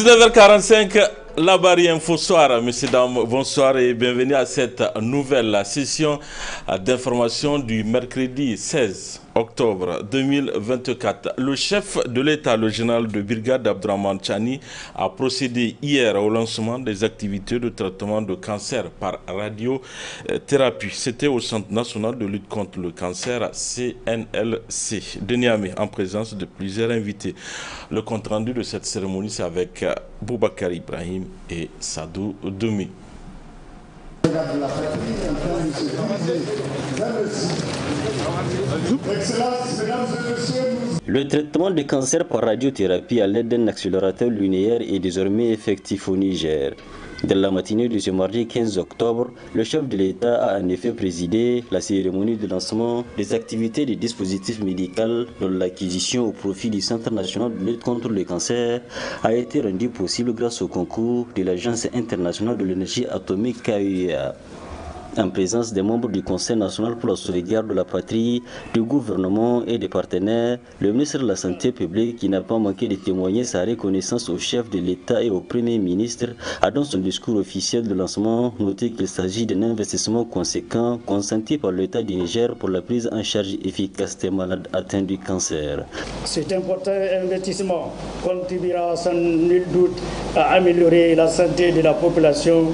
19h45, la barrière Info Soir. Messieurs, dames, bonsoir et bienvenue à cette nouvelle session d'information du mercredi 16 octobre 2024. Le chef de l'État, le général de brigade Abdrahmane Tchani, a procédé hier au lancement des activités de traitement de cancer par radiothérapie. C'était au Centre national de lutte contre le cancer, CNLC, de Niamey, en présence de plusieurs invités. Le compte-rendu de cette cérémonie, c'est avec Boubacar Ibrahim et Sadou Doumi. Le traitement de cancer par radiothérapie à l'aide d'un accélérateur linéaire est désormais effectif au Niger. Dans la matinée de ce mardi 15 octobre, le chef de l'État a en effet présidé la cérémonie de lancement des activités du dispositif médical dont l'acquisition au profit du Centre national de lutte contre le cancer a été rendue possible grâce au concours de l'Agence internationale de l'énergie atomique KUIA. En présence des membres du Conseil national pour la sauvegarde de la patrie, du gouvernement et des partenaires, le ministre de la Santé publique, qui n'a pas manqué de témoigner sa reconnaissance au chef de l'État et au Premier ministre, a dans son discours officiel de lancement noté qu'il s'agit d'un investissement conséquent consenti par l'État du Niger pour la prise en charge efficace des malades atteints du cancer. Cet important investissement contribuera sans nul doute à améliorer la santé de la population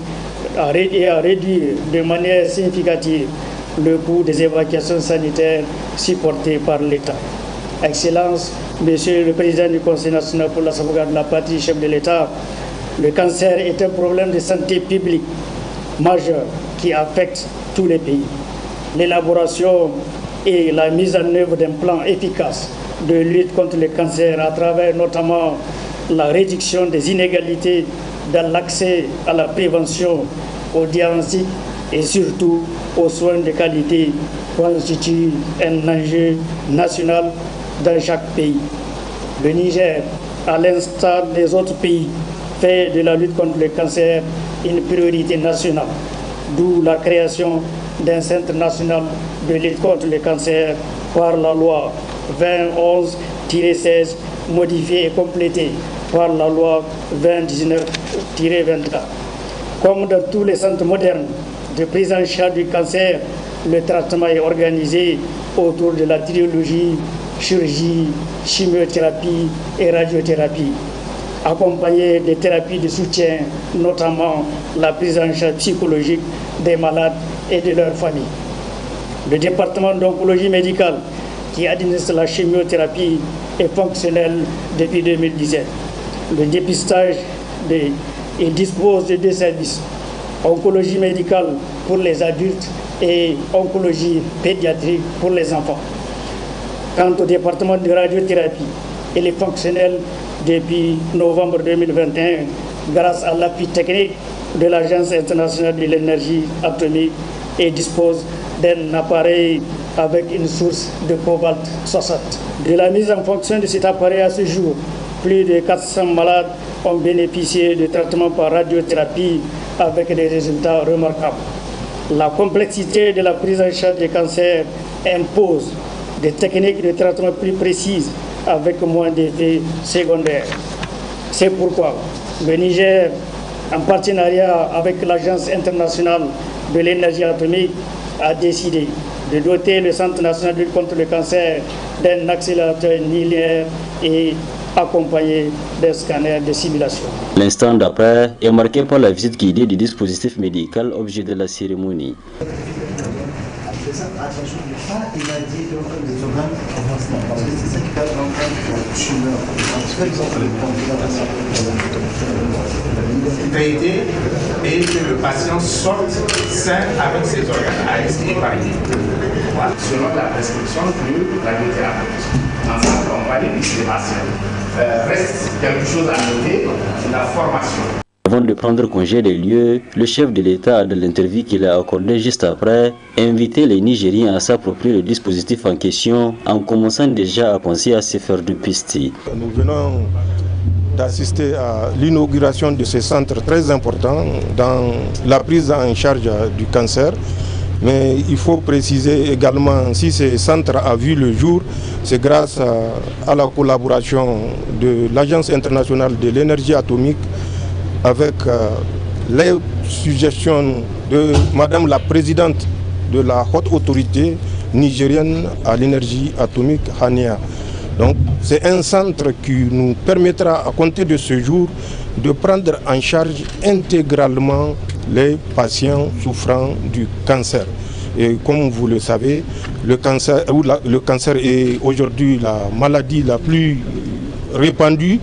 et à réduire de manière significative le coût des évacuations sanitaires supportées par l'État. Excellence, Monsieur le Président du Conseil national pour la sauvegarde de la patrie, chef de l'État, le cancer est un problème de santé publique majeur qui affecte tous les pays. L'élaboration et la mise en œuvre d'un plan efficace de lutte contre le cancer à travers notamment la réduction des inégalités dans l'accès à la prévention, au diagnostic et surtout aux soins de qualité constitue un enjeu national dans chaque pays. Le Niger, à l'instar des autres pays, fait de la lutte contre le cancer une priorité nationale, d'où la création d'un Centre national de lutte contre le cancer par la loi 2011-16 modifiée et complétée par la loi 2019-24. Comme dans tous les centres modernes de prise en charge du cancer, le traitement est organisé autour de la trilogie chirurgie, chimiothérapie et radiothérapie, accompagné des thérapies de soutien, notamment la prise en charge psychologique des malades et de leurs familles. Le département d'oncologie médicale qui administre la chimiothérapie est fonctionnel depuis 2017. Le dépistage il dispose de deux services, oncologie médicale pour les adultes et oncologie pédiatrique pour les enfants. Quant au département de radiothérapie, il est fonctionnel depuis novembre 2021 grâce à l'appui technique de l'Agence internationale de l'énergie atomique et dispose d'un appareil avec une source de cobalt 60. De la mise en fonction de cet appareil à ce jour, plus de 400 malades ont bénéficié de traitements par radiothérapie avec des résultats remarquables. La complexité de la prise en charge des cancers impose des techniques de traitement plus précises avec moins d'effets secondaires. C'est pourquoi le Niger, en partenariat avec l'Agence internationale de l'énergie atomique, a décidé de doter le Centre national de lutte contre le cancer d'un accélérateur linéaire et accompagné d'un scanner de simulation. L'instant d'après est marqué par la visite guidée du dispositif médical, objet de la cérémonie. Et que le patient sorte sain avec ses organes à épargner. Selon la prescription de radiothérapeute. Ensemble, on va les patients. Reste quelque chose à noter, la formation. Avant de prendre congé des lieux, le chef de l'État, dans l'interview qu'il a accordée juste après, a invité les Nigériens à s'approprier le dispositif en question en commençant déjà à penser à se faire du pisti. Nous venons d'assister à l'inauguration de ce centre très important dans la prise en charge du cancer. Mais il faut préciser également, si ce centre a vu le jour, c'est grâce à la collaboration de l'Agence internationale de l'énergie atomique avec les suggestions de Madame la Présidente de la haute autorité nigérienne à l'énergie atomique, Hania. Donc c'est un centre qui nous permettra à compter de ce jour de prendre en charge intégralement les patients souffrant du cancer. Et comme vous le savez, le cancer est aujourd'hui la maladie la plus répandue,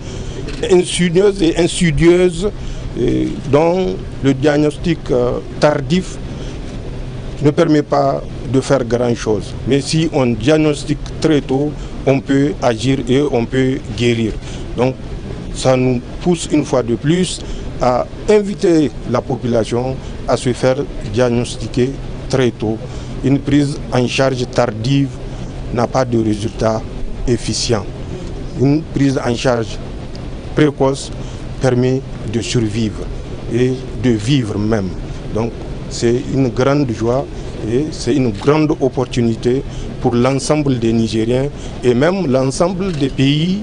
insidieuse et insidieuse, dont le diagnostic tardif ne permet pas de faire grand-chose. Mais si on diagnostique très tôt, on peut agir et on peut guérir. Donc ça nous pousse une fois de plus à inviter la population à se faire diagnostiquer très tôt. Une prise en charge tardive n'a pas de résultat efficient. Une prise en charge précoce permet de survivre et de vivre même. Donc c'est une grande joie et c'est une grande opportunité pour l'ensemble des Nigériens et même l'ensemble des pays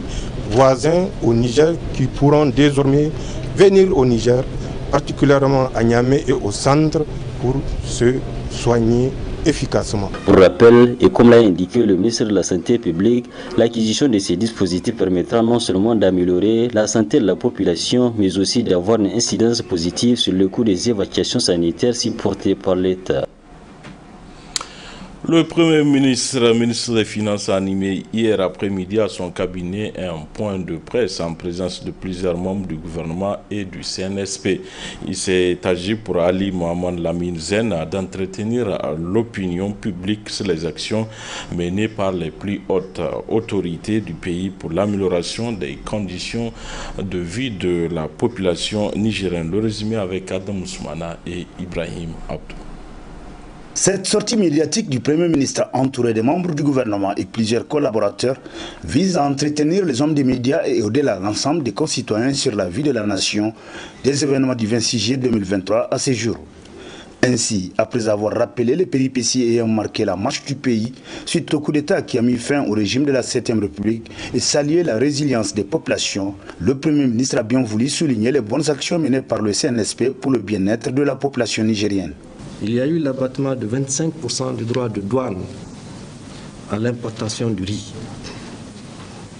voisins au Niger qui pourront désormais venir au Niger, particulièrement à Niamey et au centre, pour se soigner efficacement. Pour rappel, et comme l'a indiqué le ministre de la Santé publique, l'acquisition de ces dispositifs permettra non seulement d'améliorer la santé de la population, mais aussi d'avoir une incidence positive sur le coût des évacuations sanitaires supportées par l'État. Le Premier ministre des Finances a animé hier après-midi à son cabinet un point de presse en présence de plusieurs membres du gouvernement et du CNSP. Il s'est agi pour Ali Mohamed Lamine Zen d'entretenir l'opinion publique sur les actions menées par les plus hautes autorités du pays pour l'amélioration des conditions de vie de la population nigérienne. Le résumé avec Adam Ousmana et Ibrahim Abdou. Cette sortie médiatique du Premier ministre entouré des membres du gouvernement et plusieurs collaborateurs vise à entretenir les hommes des médias et au-delà l'ensemble des concitoyens sur la vie de la nation des événements du 26 juillet 2023 à ces jours. Ainsi, après avoir rappelé les péripéties ayant marqué la marche du pays suite au coup d'État qui a mis fin au régime de la 7e République et salué la résilience des populations, le Premier ministre a bien voulu souligner les bonnes actions menées par le CNSP pour le bien-être de la population nigérienne. Il y a eu l'abattement de 25% du droit de douane à l'importation du riz.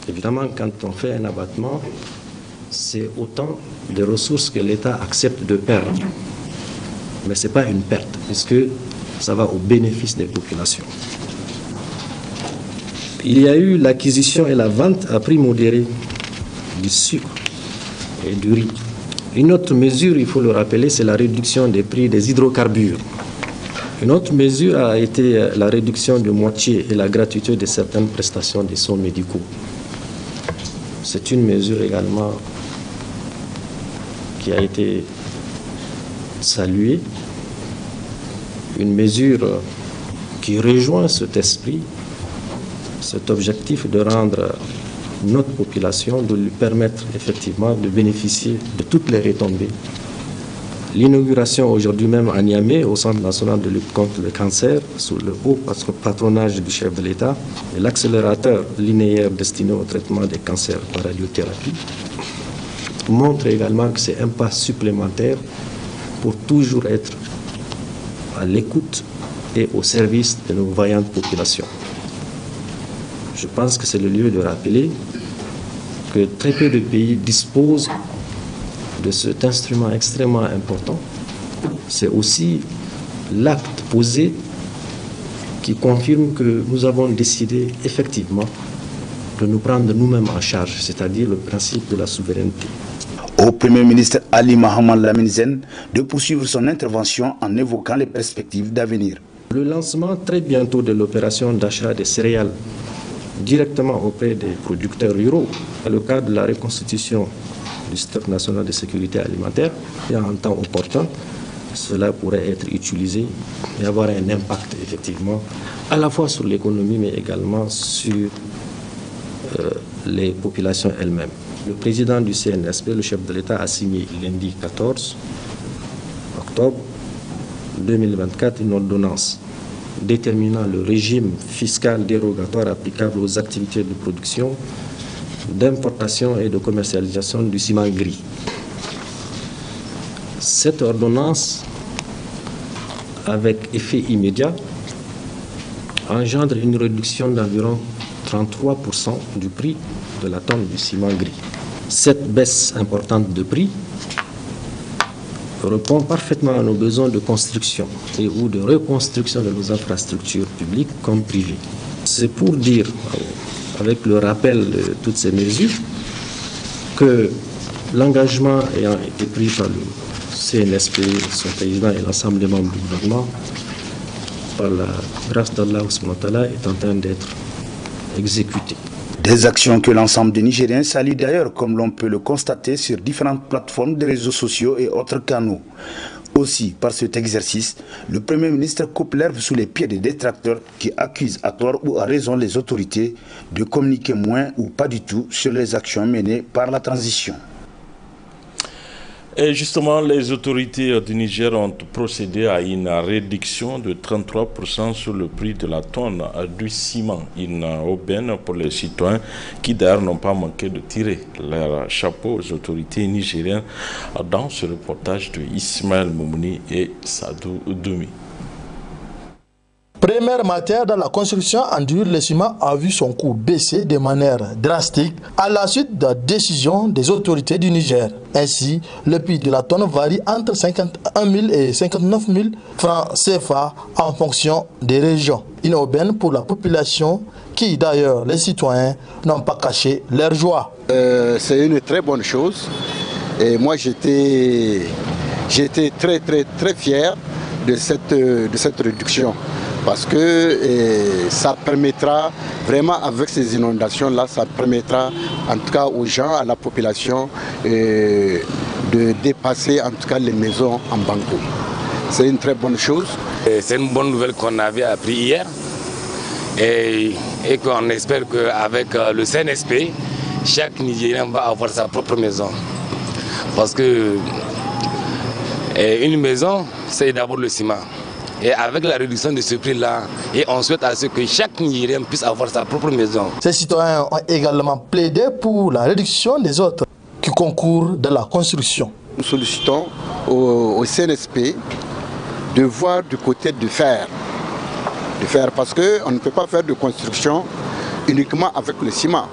Évidemment, quand on fait un abattement, c'est autant de ressources que l'État accepte de perdre. Mais ce n'est pas une perte, puisque ça va au bénéfice des populations. Il y a eu l'acquisition et la vente à prix modéré du sucre et du riz. Une autre mesure, il faut le rappeler, c'est la réduction des prix des hydrocarbures. Une autre mesure a été la réduction de moitié et la gratuité de certaines prestations des soins médicaux. C'est une mesure également qui a été saluée, une mesure qui rejoint cet esprit, cet objectif de rendre notre population, de lui permettre effectivement de bénéficier de toutes les retombées. L'inauguration aujourd'hui même à Niamey, au Centre national de lutte contre le cancer, sous le haut patronage du chef de l'État, et l'accélérateur linéaire destiné au traitement des cancers par radiothérapie, montre également que c'est un pas supplémentaire pour toujours être à l'écoute et au service de nos vaillantes populations. Je pense que c'est le lieu de rappeler que très peu de pays disposent de cet instrument extrêmement important. C'est aussi l'acte posé qui confirme que nous avons décidé effectivement de nous prendre nous-mêmes en charge, c'est-à-dire le principe de la souveraineté. Au Premier ministre Ali Mohamed Lamine Zen de poursuivre son intervention en évoquant les perspectives d'avenir. Le lancement très bientôt de l'opération d'achat des céréales directement auprès des producteurs ruraux, dans le cadre de la reconstitution du stock national de sécurité alimentaire, et en temps opportun, cela pourrait être utilisé et avoir un impact effectivement à la fois sur l'économie mais également sur les populations elles-mêmes. Le président du CNSP, le chef de l'État, a signé lundi 14 octobre 2024 une ordonnance déterminant le régime fiscal dérogatoire applicable aux activités de production, d'importation et de commercialisation du ciment gris. Cette ordonnance, avec effet immédiat, engendre une réduction d'environ 33% du prix de la tonne du ciment gris. Cette baisse importante de prix répond parfaitement à nos besoins de construction et ou de reconstruction de nos infrastructures publiques comme privées. C'est pour dire, avec le rappel de toutes ces mesures, que l'engagement ayant été pris par le CNSP, son président et l'ensemble des membres du gouvernement, par la grâce d'Allah est en train d'être exécuté. Des actions que l'ensemble des Nigériens saluent d'ailleurs, comme l'on peut le constater sur différentes plateformes de réseaux sociaux et autres canaux. Aussi, par cet exercice, le Premier ministre coupe l'herbe sous les pieds des détracteurs qui accusent à tort ou à raison les autorités de communiquer moins ou pas du tout sur les actions menées par la transition. Et justement, les autorités du Niger ont procédé à une réduction de 33% sur le prix de la tonne du ciment. Une aubaine pour les citoyens qui d'ailleurs n'ont pas manqué de tirer leur chapeau aux autorités nigériennes dans ce reportage de Ismaël Moumouni et Sadou Doumi. Première matière dans la construction en dur, le ciment a vu son coût baisser de manière drastique à la suite de la décision des autorités du Niger. Ainsi, le prix de la tonne varie entre 51 000 et 59 000 francs CFA en fonction des régions. Une aubaine pour la population qui, d'ailleurs, les citoyens n'ont pas caché leur joie. C'est une très bonne chose. Et moi, j'étais très fier de cette réduction. Parce que ça permettra vraiment, avec ces inondations-là, ça permettra en tout cas aux gens, à la population, de dépasser en tout cas les maisons en banco. C'est une très bonne chose. C'est une bonne nouvelle qu'on avait appris hier et qu'on espère qu'avec le CNSP, chaque Nigérien va avoir sa propre maison. Parce que une maison, c'est d'abord le ciment. Et avec la réduction de ce prix-là, et on souhaite à ce que chaque Nigérien puisse avoir sa propre maison. Ces citoyens ont également plaidé pour la réduction des autres qui concourent dans la construction. Nous sollicitons au CNSP de voir du côté du fer. Parce qu'on ne peut pas faire de construction uniquement avec le ciment.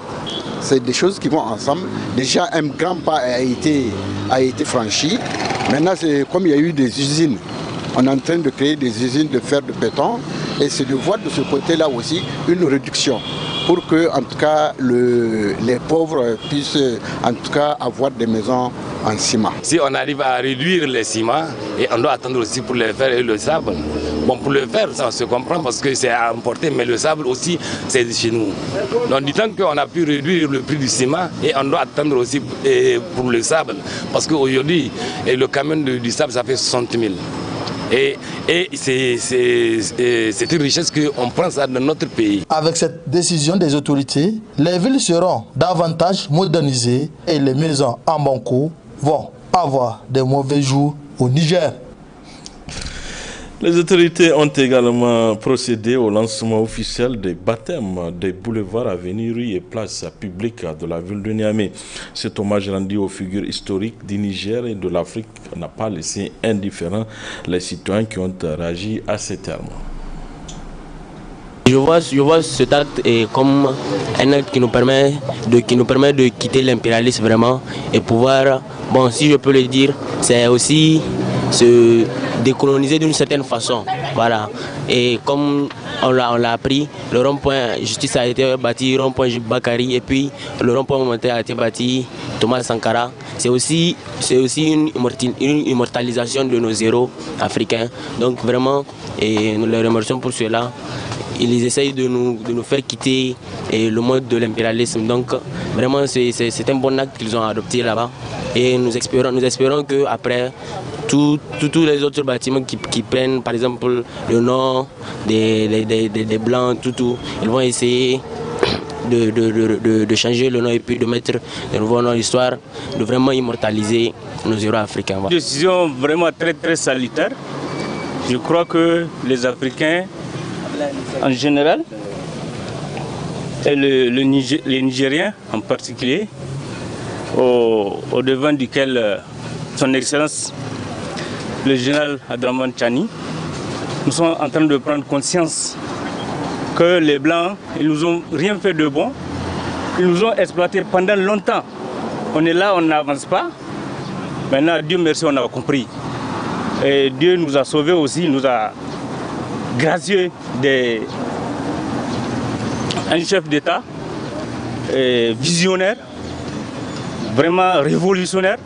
C'est des choses qui vont ensemble. Déjà, un grand pas a été franchi. Maintenant, comme il y a eu des usines, on est en train de créer des usines de fer de béton et c'est de voir de ce côté-là aussi une réduction pour que, en tout cas, les pauvres puissent en tout cas avoir des maisons en ciment. Si on arrive à réduire les ciments, et on doit attendre aussi pour le fer et le sable. Bon, pour le fer, ça se comprend parce que c'est à importer, mais le sable aussi, c'est de chez nous. Donc, du temps qu'on a pu réduire le prix du ciment, et on doit attendre aussi pour le sable, parce qu'aujourd'hui, le camion du sable, ça fait 60 000. Et c'est une richesse qu'on prend ça dans notre pays. Avec cette décision des autorités, les villes seront davantage modernisées et les maisons en banco vont avoir des mauvais jours au Niger. Les autorités ont également procédé au lancement officiel des baptêmes des boulevards, avenues, rues et places publiques de la ville de Niamey. Cet hommage rendu aux figures historiques du Niger et de l'Afrique n'a pas laissé indifférents les citoyens qui ont réagi à ces termes. Je vois cet acte comme un acte qui nous permet de quitter l'impérialisme vraiment et pouvoir, bon, si je peux le dire, c'est aussi se décoloniser d'une certaine façon. Voilà. Et comme on l'a appris, le rond-point Justice a été bâti, le rond-point Bakari, et puis le rond-point Momenté a été bâti, Thomas Sankara. C'est aussi une immortalisation de nos héros africains. Donc vraiment, et nous les remercions pour cela. Ils essayent de nous faire quitter le mode de l'impérialisme. Donc vraiment, c'est un bon acte qu'ils ont adopté là-bas. Et nous espérons qu'après, tous les autres bâtiments qui prennent par exemple le nom des Blancs, ils vont essayer de changer le nom et puis de mettre de nouveaux noms à l'histoire, de vraiment immortaliser nos héros africains. Une décision vraiment très très salutaire Je crois que les Africains, en général, et les Nigériens en particulier, au devant duquel son Excellence, le général Abdraman Tchani, nous sommes en train de prendre conscience que les Blancs, ils nous ont rien fait de bon, ils nous ont exploités pendant longtemps. On est là, on n'avance pas. Maintenant, Dieu merci, on a compris. Et Dieu nous a sauvés aussi, nous a gracié un chef d'État visionnaire, vraiment révolutionnaire,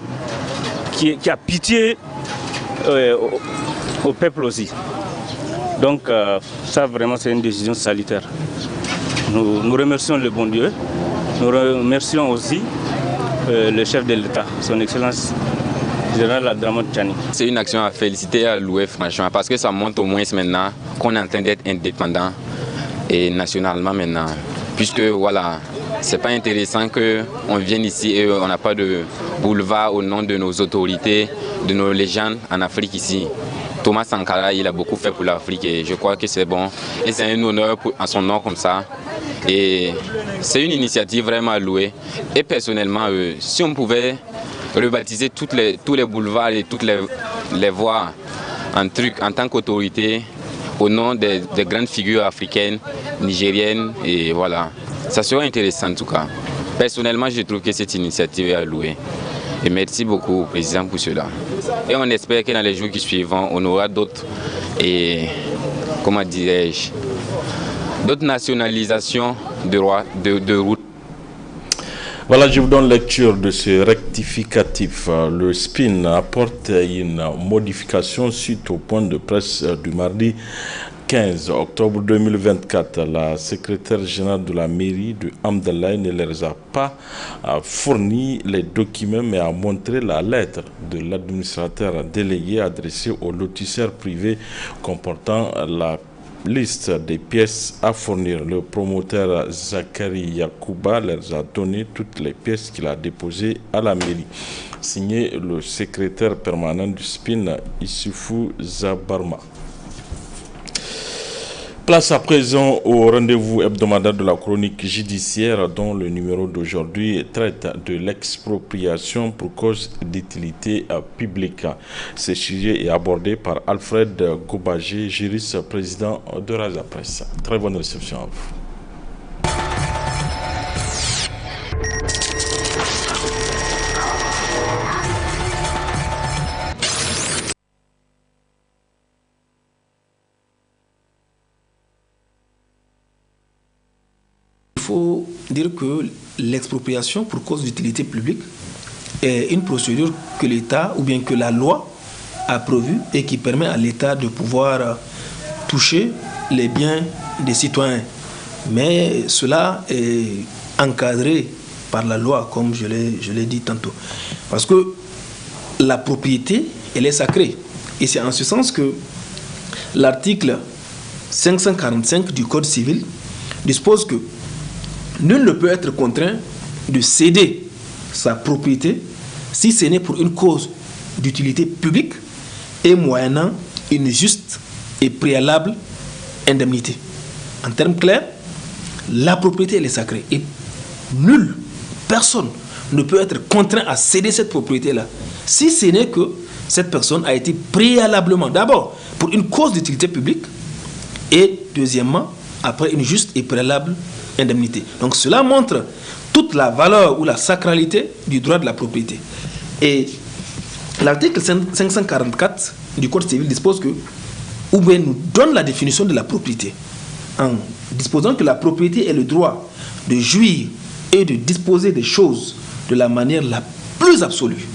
qui a pitié au peuple aussi. Donc ça vraiment c'est une décision salutaire. Nous remercions le bon Dieu, nous remercions aussi le chef de l'État, son Excellence général Abdraman Tchani. C'est une action à féliciter et à louer franchement parce que ça montre au moins maintenant qu'on est en train d'être indépendant et nationalement maintenant. Puisque voilà, c'est pas intéressant qu'on vienne ici et on n'a pas de boulevard au nom de nos autorités, de nos légendes en Afrique ici. Thomas Sankara, il a beaucoup fait pour l'Afrique et je crois que c'est bon. Et c'est un honneur en son nom comme ça. Et c'est une initiative vraiment à louer. Et personnellement, si on pouvait rebaptiser tous les boulevards et toutes les voies en tant qu'autorité au nom des grandes figures africaines, nigériennes, et voilà. Ça serait intéressant en tout cas. Personnellement, je trouve que cette initiative est à louer. Et merci beaucoup au président pour cela. Et on espère que dans les jours qui suivront, on aura d'autres, comment dirais-je, d'autres nationalisations de routes. Voilà, je vous donne lecture de ce rectificatif. Le SPIN apporte une modification suite au point de presse du mardi 15 octobre 2024. La secrétaire générale de la mairie de Hamdallah ne leur a pas fourni les documents, mais a montré la lettre de l'administrateur délégué adressée aux lotisseurs privés comportant la liste des pièces à fournir. Le promoteur Zakari Yakouba leur a donné toutes les pièces qu'il a déposées à la mairie. Signé le secrétaire permanent du SPIN, Issoufou Zabarma. Place à présent au rendez-vous hebdomadaire de la chronique judiciaire dont le numéro d'aujourd'hui traite de l'expropriation pour cause d'utilité publique. Ce sujet est abordé par Alfred Gobagé, juriste président de Raza Presse. Très bonne réception à vous. Il faut dire que l'expropriation pour cause d'utilité publique est une procédure que l'État ou bien que la loi a prévue et qui permet à l'État de pouvoir toucher les biens des citoyens. Mais cela est encadré par la loi, comme je l'ai dit tantôt. Parce que la propriété, elle est sacrée. Et c'est en ce sens que l'article 545 du Code civil dispose que nul ne peut être contraint de céder sa propriété si ce n'est pour une cause d'utilité publique et moyennant une juste et préalable indemnité. En termes clairs, la propriété elle est sacrée et nul, personne ne peut être contraint à céder cette propriété-là si ce n'est que cette personne a été préalablement, d'abord pour une cause d'utilité publique et deuxièmement, après une juste et préalable indemnité. Donc cela montre toute la valeur ou la sacralité du droit de la propriété. Et l'article 544 du Code civil dispose que, ou bien nous donne la définition de la propriété, en disposant que la propriété est le droit de jouir et de disposer des choses de la manière la plus absolue.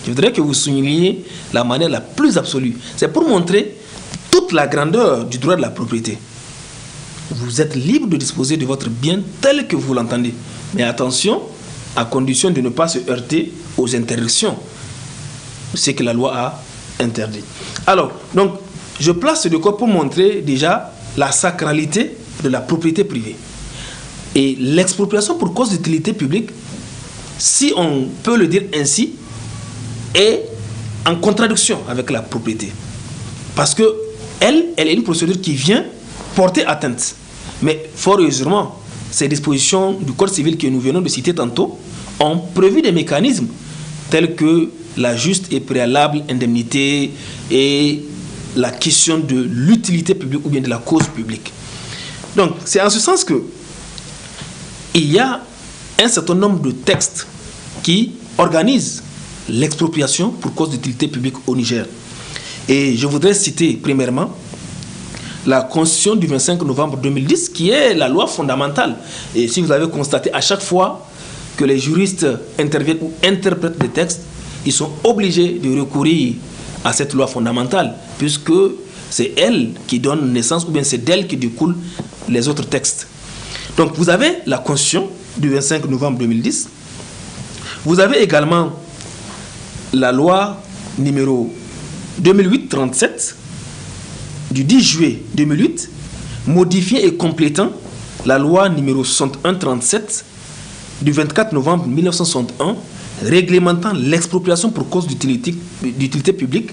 Je voudrais que vous souligniez la manière la plus absolue. C'est pour montrer toute la grandeur du droit de la propriété. Vous êtes libre de disposer de votre bien tel que vous l'entendez. Mais attention, à condition de ne pas se heurter aux interdictions, ce que la loi a interdit. Alors, donc, je place ce décor pour montrer déjà la sacralité de la propriété privée. Et l'expropriation pour cause d'utilité publique, si on peut le dire ainsi, est en contradiction avec la propriété. Parce que elle est une procédure qui vient porter atteinte. Mais fort heureusement, ces dispositions du Code civil que nous venons de citer tantôt ont prévu des mécanismes tels que la juste et préalable indemnité et la question de l'utilité publique ou bien de la cause publique. Donc, c'est en ce sens que il y a un certain nombre de textes qui organisent l'expropriation pour cause d'utilité publique au Niger. Et je voudrais citer premièrement la Constitution du 25 novembre 2010 qui est la loi fondamentale. Et si vous avez constaté, à chaque fois que les juristes interviennent ou interprètent des textes, ils sont obligés de recourir à cette loi fondamentale puisque c'est elle qui donne naissance ou bien c'est d'elle qui découlent les autres textes. Donc vous avez la Constitution du 25 novembre 2010. Vous avez également la loi numéro 2008-37 du 10 juillet 2008, modifiant et complétant la loi numéro 61-37 du 24 novembre 1961, réglementant l'expropriation pour cause d'utilité publique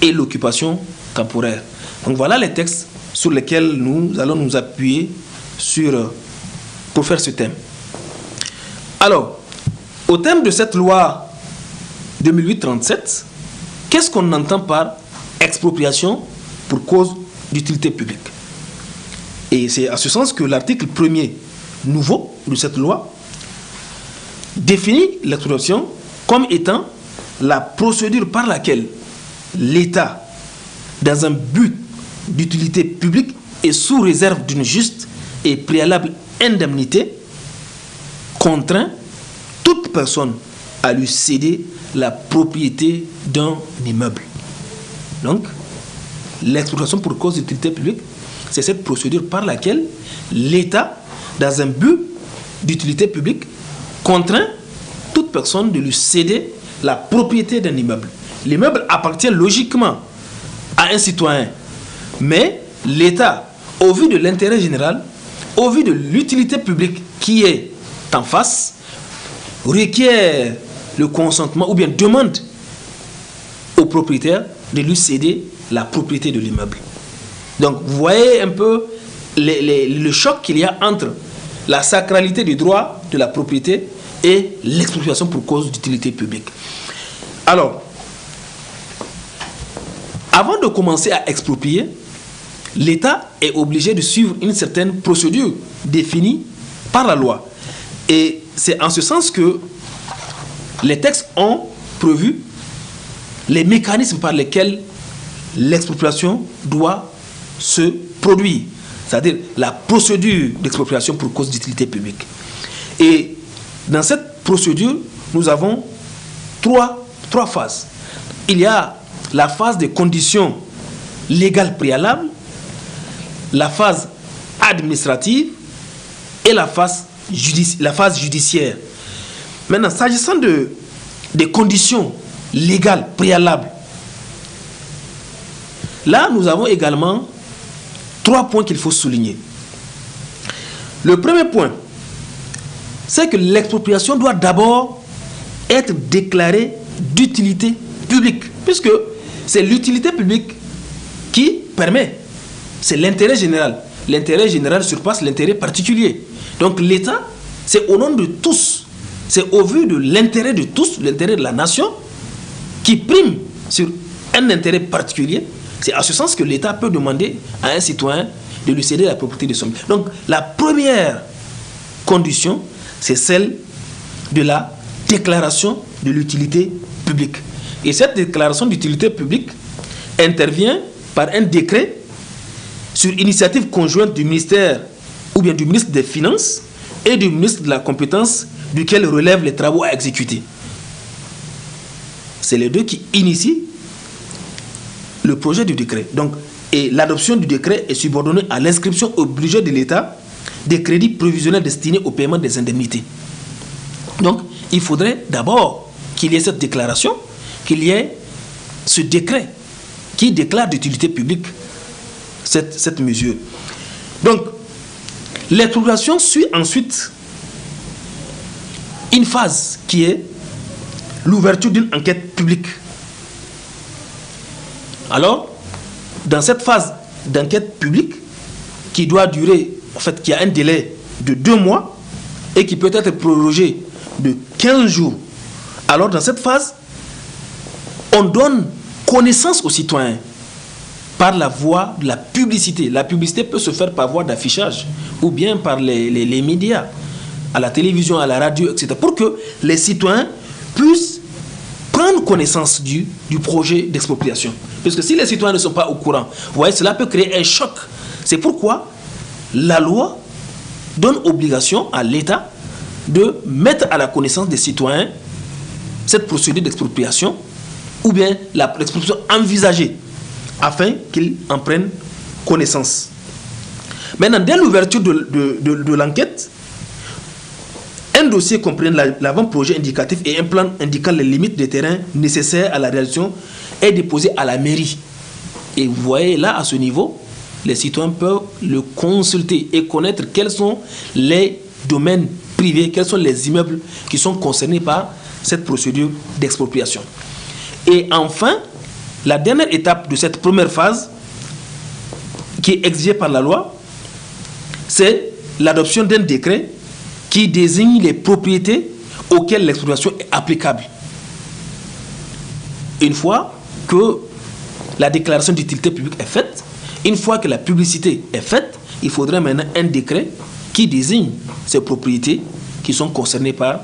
et l'occupation temporaire. Donc voilà les textes sur lesquels nous allons nous appuyer pour faire ce thème. Alors, au thème de cette loi 2008-37, qu'est-ce qu'on entend par expropriation pour cause d'utilité publique? Et c'est à ce sens que l'article 1er nouveau de cette loi définit l'expropriation comme étant la procédure par laquelle l'État, dans un but d'utilité publique et sous réserve d'une juste et préalable indemnité, contraint toute personne à lui céder la propriété d'un immeuble. Donc, l'expropriation pour cause d'utilité publique, c'est cette procédure par laquelle l'État, dans un but d'utilité publique, contraint toute personne de lui céder la propriété d'un immeuble. L'immeuble appartient logiquement à un citoyen, mais l'État, au vu de l'intérêt général, au vu de l'utilité publique qui est en face, requiert le consentement ou bien demande au propriétaire de lui céder la propriété de l'immeuble. Donc vous voyez un peu le choc qu'il y a entre la sacralité du droit de la propriété et l'expropriation pour cause d'utilité publique. Alors, avant de commencer à exproprier, l'État est obligé de suivre une certaine procédure définie par la loi. Et c'est en ce sens que les textes ont prévu les mécanismes par lesquels l'expropriation doit se produire, c'est-à-dire la procédure d'expropriation pour cause d'utilité publique. Et dans cette procédure, nous avons trois phases. Il y a la phase des conditions légales préalables, la phase administrative et la phase judiciaire. Maintenant, s'agissant des conditions légales préalables, là, nous avons également 3 points qu'il faut souligner. Le premier point, c'est que l'expropriation doit d'abord être déclarée d'utilité publique, puisque c'est l'utilité publique qui permet, c'est l'intérêt général. L'intérêt général surpasse l'intérêt particulier. Donc l'État, c'est au nom de tous, c'est au vu de l'intérêt de tous, l'intérêt de la nation, qui prime sur un intérêt particulier. C'est à ce sens que l'État peut demander à un citoyen de lui céder la propriété de son bien. Donc la première condition, c'est celle de la déclaration de l'utilité publique. Et cette déclaration d'utilité publique intervient par un décret sur initiative conjointe du ministère ou bien du ministre des Finances et du ministre de la compétence duquel relèvent les travaux à exécuter. C'est les deux qui initient le projet du décret. Donc, et l'adoption du décret est subordonnée à l'inscription au budget de l'État des crédits prévisionnels destinés au paiement des indemnités. Donc, il faudrait d'abord qu'il y ait cette déclaration, qu'il y ait ce décret qui déclare d'utilité publique cette mesure. Donc, l'expropriation suit ensuite une phase qui est l'ouverture d'une enquête publique. Alors, dans cette phase d'enquête publique qui doit durer, en fait, qui a un délai de 2 mois et qui peut être prorogé de 15 jours. Alors, dans cette phase, on donne connaissance aux citoyens par la voie de la publicité. La publicité peut se faire par voie d'affichage ou bien par les médias, à la télévision, à la radio, etc. pour que les citoyens puissent prendre connaissance du projet d'expropriation. Parce que si les citoyens ne sont pas au courant, vous voyez, cela peut créer un choc. C'est pourquoi la loi donne obligation à l'État de mettre à la connaissance des citoyens cette procédure d'expropriation ou bien l'expropriation envisagée afin qu'ils en prennent connaissance. Maintenant, dès l'ouverture de l'enquête, un dossier comprenant l'avant-projet indicatif et un plan indiquant les limites des terrains nécessaires à la réalisation est déposé à la mairie. Et vous voyez là, à ce niveau, les citoyens peuvent le consulter et connaître quels sont les domaines privés, quels sont les immeubles qui sont concernés par cette procédure d'expropriation. Et enfin, la dernière étape de cette première phase, qui est exigée par la loi, c'est l'adoption d'un décret qui désigne les propriétés auxquelles l'expropriation est applicable. Une fois que la déclaration d'utilité publique est faite, une fois que la publicité est faite, il faudrait maintenant un décret qui désigne ces propriétés qui sont concernées par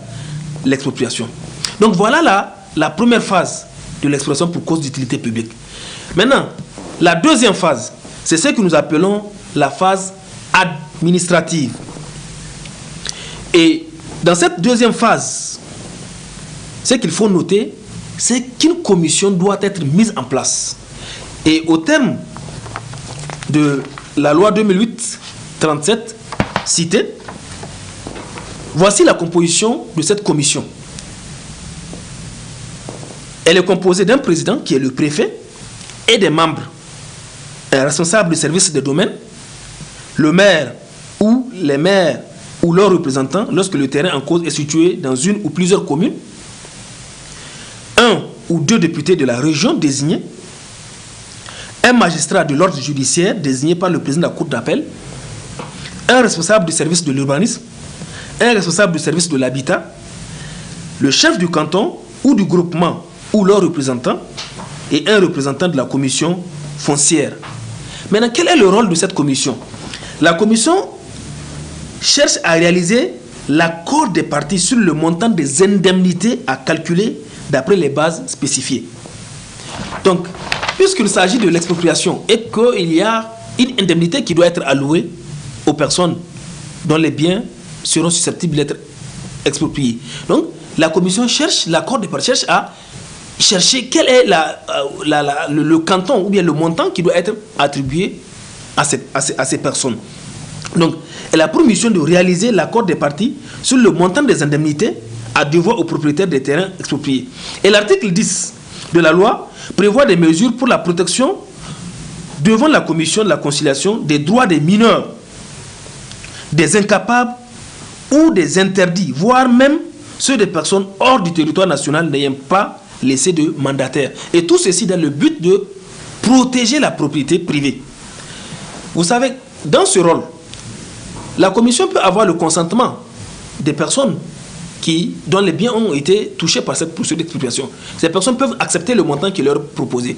l'expropriation. Donc voilà la première phase de l'expropriation pour cause d'utilité publique. Maintenant, la deuxième phase, c'est ce que nous appelons la phase administrative. Et dans cette deuxième phase, ce qu'il faut noter, c'est qu'une commission doit être mise en place. Et au terme de la loi 2008-37 citée, voici la composition de cette commission. Elle est composée d'un président qui est le préfet et des membres. Un responsable du service des domaines, le maire ou les maires ou leurs représentants lorsque le terrain en cause est situé dans une ou plusieurs communes, un ou deux députés de la région désignés, un magistrat de l'ordre judiciaire désigné par le président de la cour d'appel, un responsable du service de l'urbanisme, un responsable du service de l'habitat, le chef du canton ou du groupement ou leur représentant et un représentant de la commission foncière. Maintenant, quel est le rôle de cette commission? La commission cherche à réaliser l'accord des parties sur le montant des indemnités à calculer d'après les bases spécifiées. Donc, puisqu'il s'agit de l'expropriation et qu'il y a une indemnité qui doit être allouée aux personnes dont les biens seront susceptibles d'être expropriés. Donc, la commission cherche, l'accord des parties cherche à chercher quel est le canton ou bien le montant qui doit être attribué à ces personnes. Donc, elle a pour mission de réaliser l'accord des parties sur le montant des indemnités à devoir aux propriétaires des terrains expropriés. Et l'article 10 de la loi prévoit des mesures pour la protection devant la commission de la conciliation des droits des mineurs, des incapables ou des interdits, voire même ceux des personnes hors du territoire national n'ayant pas laissé de mandataire. Et tout ceci dans le but de protéger la propriété privée. Vous savez, dans ce rôle, la commission peut avoir le consentement des personnes dont les biens ont été touchés par cette procédure d'expropriation. Ces personnes peuvent accepter le montant qui leur est proposé.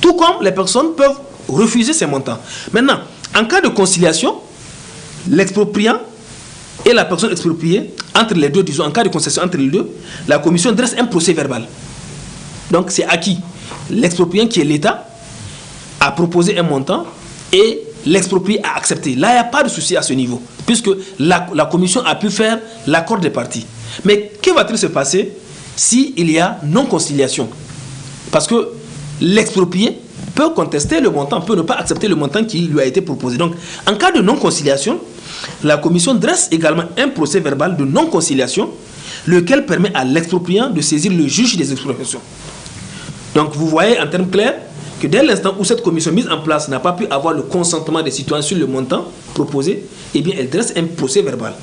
Tout comme les personnes peuvent refuser ces montants. Maintenant, en cas de conciliation, l'expropriant et la personne expropriée, entre les deux, disons, en cas de conciliation entre les deux, la commission dresse un procès verbal. Donc c'est acquis. L'expropriant, qui est l'État, a proposé un montant et l'exproprié a accepté. Là, il n'y a pas de souci à ce niveau, puisque la commission a pu faire l'accord des parties. Mais que va-t-il se passer s'il y a non-conciliation? Parce que l'exproprié peut contester le montant, peut ne pas accepter le montant qui lui a été proposé. Donc, en cas de non-conciliation, la commission dresse également un procès verbal de non-conciliation, lequel permet à l'expropriant de saisir le juge des expropriations. Donc, vous voyez en termes clairs que dès l'instant où cette commission mise en place n'a pas pu avoir le consentement des citoyens sur le montant proposé, eh bien, elle dresse un procès verbal.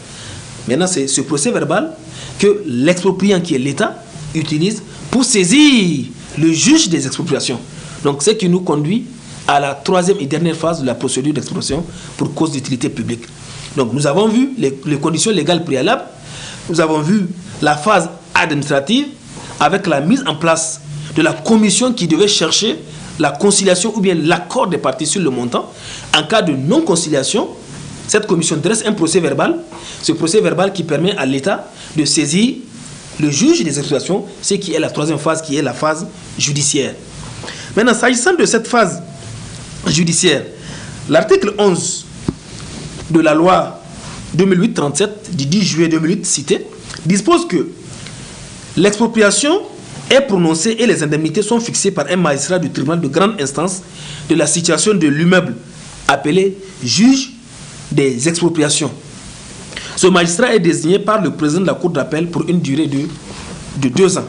Maintenant, c'est ce procès verbal que l'expropriant, qui est l'État, utilise pour saisir le juge des expropriations. Donc, ce qui nous conduit à la troisième et dernière phase de la procédure d'expropriation pour cause d'utilité publique. Donc nous avons vu les conditions légales préalables, nous avons vu la phase administrative avec la mise en place de la commission qui devait chercher la conciliation ou bien l'accord des parties sur le montant. En cas de non-conciliation, cette commission dresse un procès verbal, ce procès verbal qui permet à l'État de saisir le juge des expropriations, ce qui est la troisième phase, qui est la phase judiciaire. Maintenant, s'agissant de cette phase judiciaire, l'article 11 de la loi 2008-37 du 10 juillet 2008 cité dispose que l'expropriation est prononcée et les indemnités sont fixées par un magistrat du tribunal de grande instance de la situation de l'immeuble appelé juge des expropriations. Ce magistrat est désigné par le président de la cour d'appel pour une durée de 2 ans.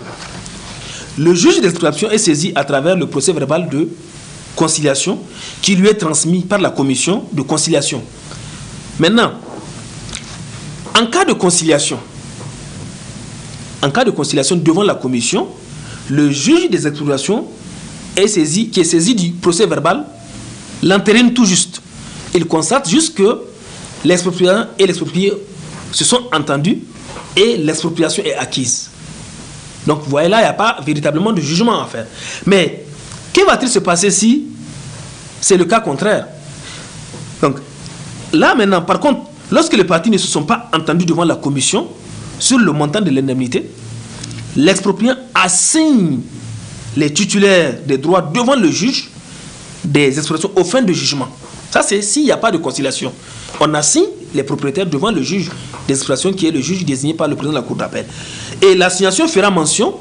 Le juge d'expropriation est saisi à travers le procès verbal de conciliation qui lui est transmis par la commission de conciliation. Maintenant, en cas de conciliation devant la commission, le juge des expropriations qui est saisi du procès verbal l'entérine tout juste. Il constate juste que l'expropriant et l'exproprié se sont entendus et l'expropriation est acquise. Donc vous voyez là, il n'y a pas véritablement de jugement à faire. Mais que va-t-il se passer si c'est le cas contraire? Donc là maintenant, par contre, lorsque les parties ne se sont pas entendues devant la commission sur le montant de l'indemnité, l'expropriant assigne les titulaires des droits devant le juge des expropriations aux fins de jugement. Ça, c'est s'il n'y a pas de conciliation. On assigne les propriétaires devant le juge des expropriations qui est le juge désigné par le président de la cour d'appel. Et l'assignation fera mention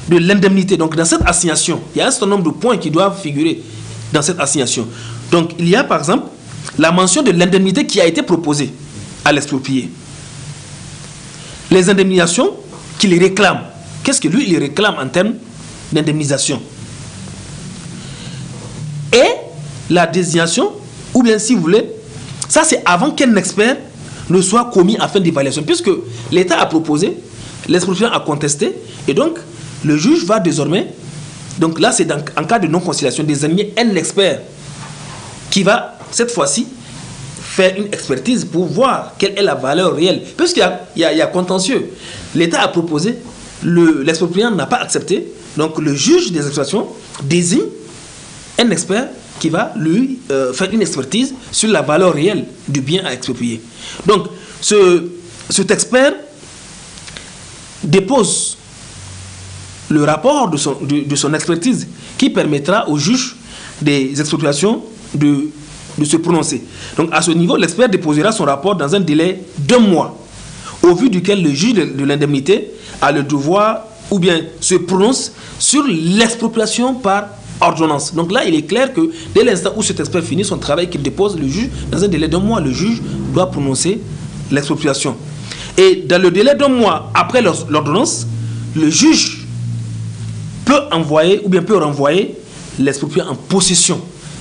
de l'indemnité. Donc dans cette assignation, il y a un certain nombre de points qui doivent figurer dans cette assignation. Donc il y a par exemple la mention de l'indemnité qui a été proposée à l'exproprié. Les indemnisations qu'il réclame. Qu'est-ce que lui il réclame en termes d'indemnisation? Et la désignation, ou bien si vous voulez, ça c'est avant qu'un expert ne soit commis afin d'évaluation. Puisque l'État a proposé, l'expropriant a contesté, et donc le juge va désormais, donc là c'est en cas de non-conciliation, désigner un expert qui va cette fois-ci faire une expertise pour voir quelle est la valeur réelle. Puisqu'il y a contentieux. L'État a proposé, l'expropriant n'a pas accepté, donc le juge des expropriations désigne un expert qui va lui faire une expertise sur la valeur réelle du bien à exproprier. Donc, cet expert dépose le rapport de son expertise qui permettra au juge des expropriations de se prononcer. Donc, à ce niveau, l'expert déposera son rapport dans un délai d'1 mois, au vu duquel le juge de l'indemnité a le devoir ou bien se prononce sur l'expropriation par ordonnance. Donc là, il est clair que dès l'instant où cet expert finit son travail qu'il dépose, le juge, dans un délai d'1 mois, le juge doit prononcer l'expropriation. Et dans le délai d'1 mois après l'ordonnance, le juge peut envoyer ou bien peut renvoyer l'expropriant en possession.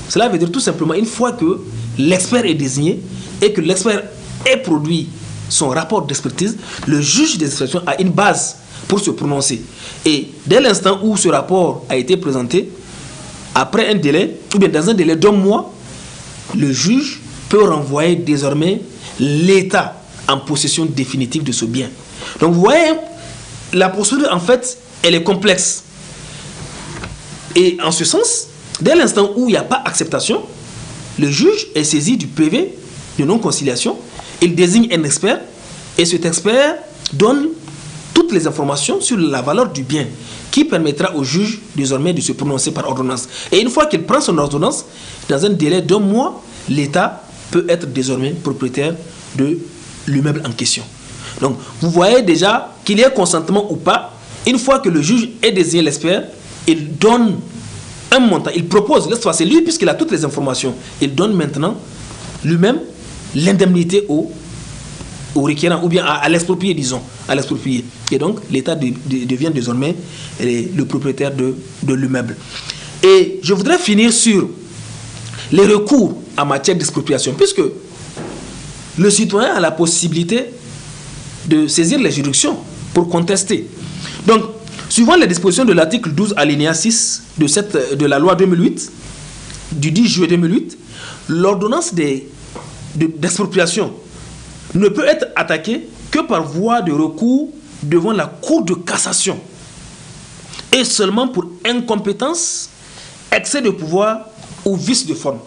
Cela veut dire tout simplement, une fois que l'expert est désigné et que l'expert ait produit son rapport d'expertise, le juge des expropriations a une base pour se prononcer. Et dès l'instant où ce rapport a été présenté, après un délai, ou bien dans un délai d'1 mois, le juge peut renvoyer désormais l'État en possession définitive de ce bien. Donc vous voyez, la procédure en fait, elle est complexe. Et en ce sens, dès l'instant où il n'y a pas acceptation, le juge est saisi du PV de non-conciliation, il désigne un expert, et cet expert donne toutes les informations sur la valeur du bien, qui permettra au juge désormais de se prononcer par ordonnance. Et une fois qu'il prend son ordonnance, dans un délai d'1 mois, l'État peut être désormais propriétaire de l'immeuble en question. Donc vous voyez déjà qu'il y ait consentement ou pas, une fois que le juge ait désigné l'expert, il donne un montant, il propose, c'est lui puisqu'il a toutes les informations, il donne maintenant lui-même l'indemnité au requérant ou bien à l'exproprié, disons, à l'exproprié. Et donc l'État devient désormais le propriétaire de l'immeuble. Et je voudrais finir sur les recours en matière d'expropriation, puisque le citoyen a la possibilité de saisir les juridictions pour contester. Donc, suivant les dispositions de l'article 12 alinéa 6 de la loi 2008, du 10 juillet 2008, l'ordonnance d'expropriation ne peut être attaquée que par voie de recours devant la Cour de cassation et seulement pour incompétence, excès de pouvoir ou vice de forme.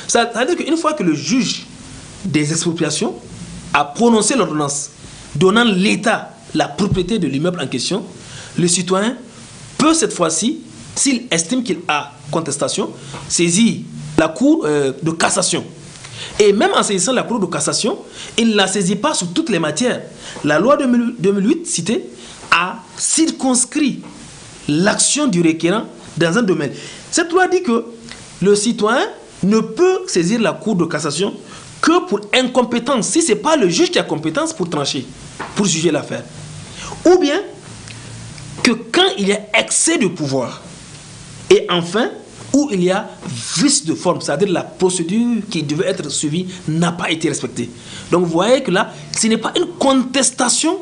Ça veut dire qu'une fois que le juge des expropriations a prononcé l'ordonnance donnant l'État la propriété de l'immeuble en question, le citoyen peut cette fois-ci, s'il estime qu'il a contestation, saisir la Cour de cassation. Et même en saisissant la Cour de cassation, il ne la saisit pas sur toutes les matières. La loi 2008 citée a circonscrit l'action du requérant dans un domaine. Cette loi dit que le citoyen ne peut saisir la Cour de cassation que pour incompétence, si ce n'est pas le juge qui a compétence pour trancher, pour juger l'affaire. Ou bien que quand il y a excès de pouvoir. Et enfin, où il y a vice de forme, c'est-à-dire la procédure qui devait être suivie n'a pas été respectée. Donc vous voyez que là, ce n'est pas une contestation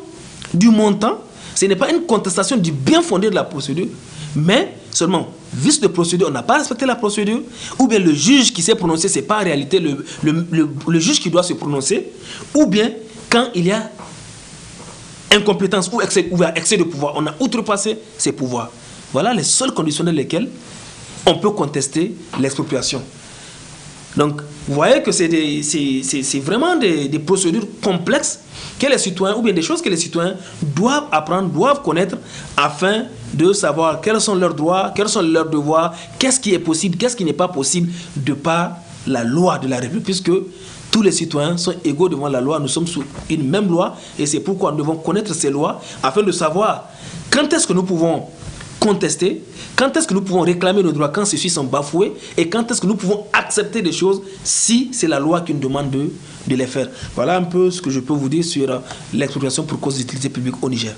du montant, ce n'est pas une contestation du bien fondé de la procédure, mais seulement vice de procédure, on n'a pas respecté la procédure, ou bien le juge qui s'est prononcé, ce n'est pas en réalité le juge qui doit se prononcer, ou bien quand il y a incompétence ou excès de pouvoir, on a outrepassé ses pouvoirs. Voilà les seules conditions dans lesquelles on peut contester l'expropriation. Donc, vous voyez que c'est vraiment des procédures complexes que les citoyens, ou bien des choses que les citoyens doivent apprendre, doivent connaître, afin de savoir quels sont leurs droits, quels sont leurs devoirs, qu'est-ce qui est possible, qu'est-ce qui n'est pas possible, de par la loi de la République, puisque tous les citoyens sont égaux devant la loi, nous sommes sous une même loi, et c'est pourquoi nous devons connaître ces lois, afin de savoir quand est-ce que nous pouvons contester, quand est-ce que nous pouvons réclamer nos droits quand ceux-ci sont bafoués, et quand est-ce que nous pouvons accepter des choses si c'est la loi qui nous demande de les faire. Voilà un peu ce que je peux vous dire sur l'expropriation pour cause d'utilité publique au Niger.